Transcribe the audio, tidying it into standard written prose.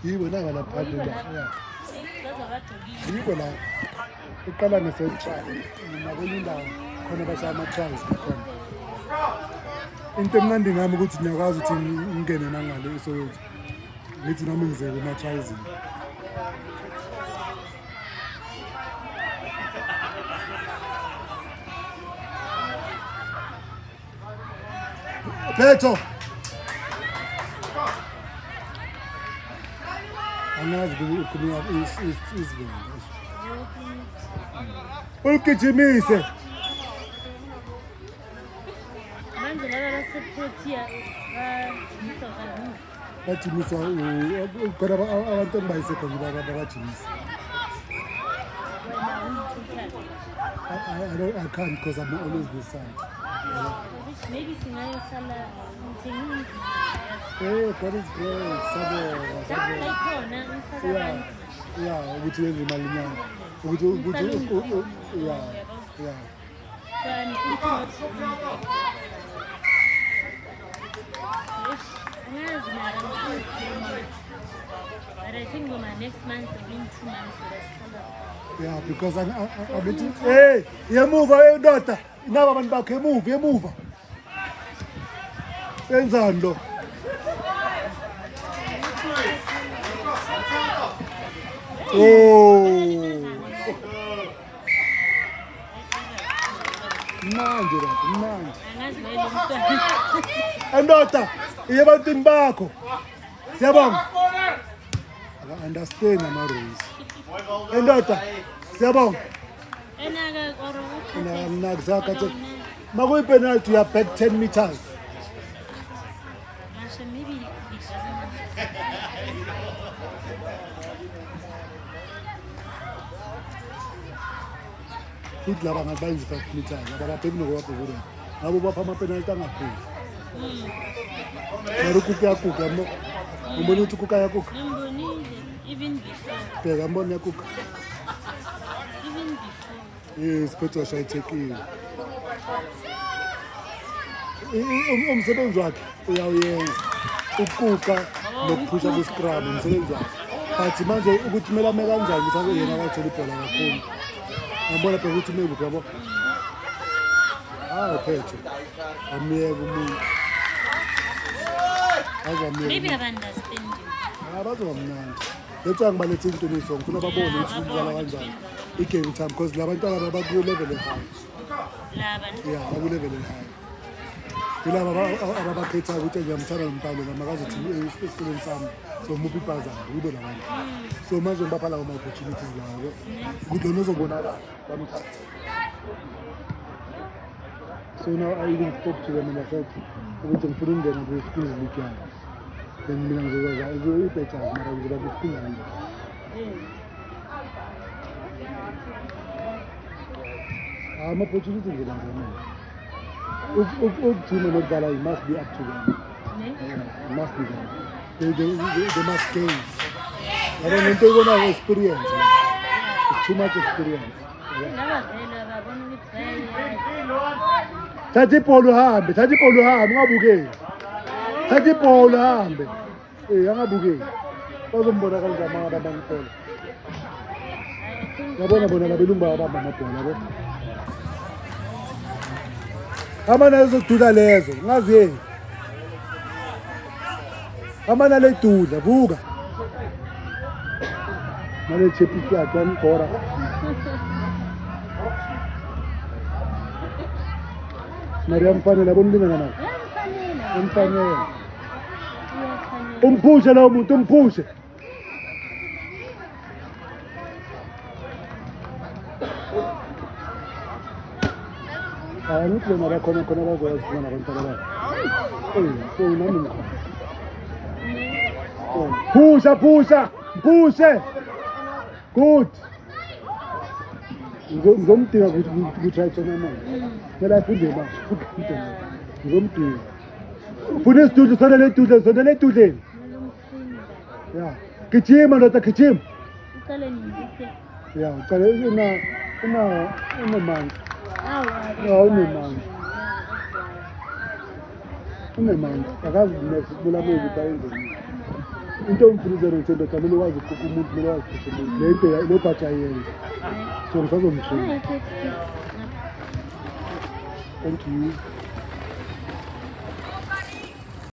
yibo nanga lapha la yibo la uqala ngesentrali nakwenye indawo khona bashaya ama-trials khona into emnandi ngami ukuthi ngiyakwazi ukuthi ngingene nangale eSoweto ngithi nami ngizeke ema-trialsini Petro angazi ukukhuluma isivele uligijimise manje laba basephothia bajimisa khona abantu engibayise khona babajimisa I can't because I'm always this side. Maybe singayosala ngithengile. Hey, God is great. Sabo. Yeah, ukuthi wenze imali nyanga. Ukuthi yeah. But I think my next month or in 2 months yeah, because I'm hey, yemuva ndoda. Inaba abantu bakhe yemuva. Enzani lo? Oh. Manje lapha, manje. angazi lo mntwana. Ndoda, iyebantwini bakho. Siyabonga. I understand ama-rules. Ndoda, siyabonga. Nakuzaka makuyi-penalty you are back 10 meters. Maybe it Futhi laba ngathi bayenza 5 meters, laba babheki nokwabhekula. Ngabo bapha ama-penalty angapheli. Mara ukuka yamo. Umbona ukuthi ukuka yakuka. even before. Bheka mbona yakuka. Even before. Yes, Petro shayithekile. Umsebenzi wakhe uyawuyenza. Ukuka nokuphusha kwi-scrum umsebenzi wakhe. But manje ukuthi kumele ame kanjani ukuthi yena akathola ibhola kakhulu. Ngibona phela ukuthi maybe yabo. Petro. Amiyeke umuntu. Maybe I understand you. Bazomnandi. Letha ngibalethe into lesonto ngifuna babone ukuthi udlala kanjani. I-game time because labantwana baba ku level high. Laba. Yeah, baku level high. Yilaba ababakhetha ukuthi ngiyamthanda uMpalo ngamakazi ukuthi esikoleni sami so muphi ibhazana yibo labantu. So manje ngibapha lawo opportunities lawo. Ukuthi lona uzobonakala bamthatha. So now I even spoke to them and I said ukuthi ngifuna ungena ku-schools league yami. Then mina ngizokwazi ibhetha mara ngizoba ku-schools league. Ama-opportunities nje lana. Ukujima nokudlala, it must be up to them. It must be them. They must gain. I don't know, they want to experience. It's too much experience. Thatha ibhola uhambe, ungabukeli. Thatha ibhola uhambe. Angabukeli. Bazombona kanjani abantu abangiphola. Yabona bona labelungu bayabamba amabhola yabo. Amana ezodula lezo, ngazi yini. Amana ledula, vuka. Mane chepisi yakhe ngora. Maria mfanele abonilingana naye. Mfanele. Umphushe lo muntu, umphushe. Ngithi lona bakhona bazozifuna abantwana babo. So nami ngikhona. Phusha. Good. Ngizomdinga ukuthi ayithona manje. Phela afunde manje. Ngizomdinga. Ufuna isitudio sonele edudleni. Yeah. Gijima ndoda gijima. Uqale nini? Yeah, uqale una manje. Unemanga akazi nesikubula maybe bayenze nini into engifundisa ngithanda kamele wazi ukukhupha umuntu kumele wazi ukukhupha umuntu le bhathi ayenza so ngisazomtshela. Thank you.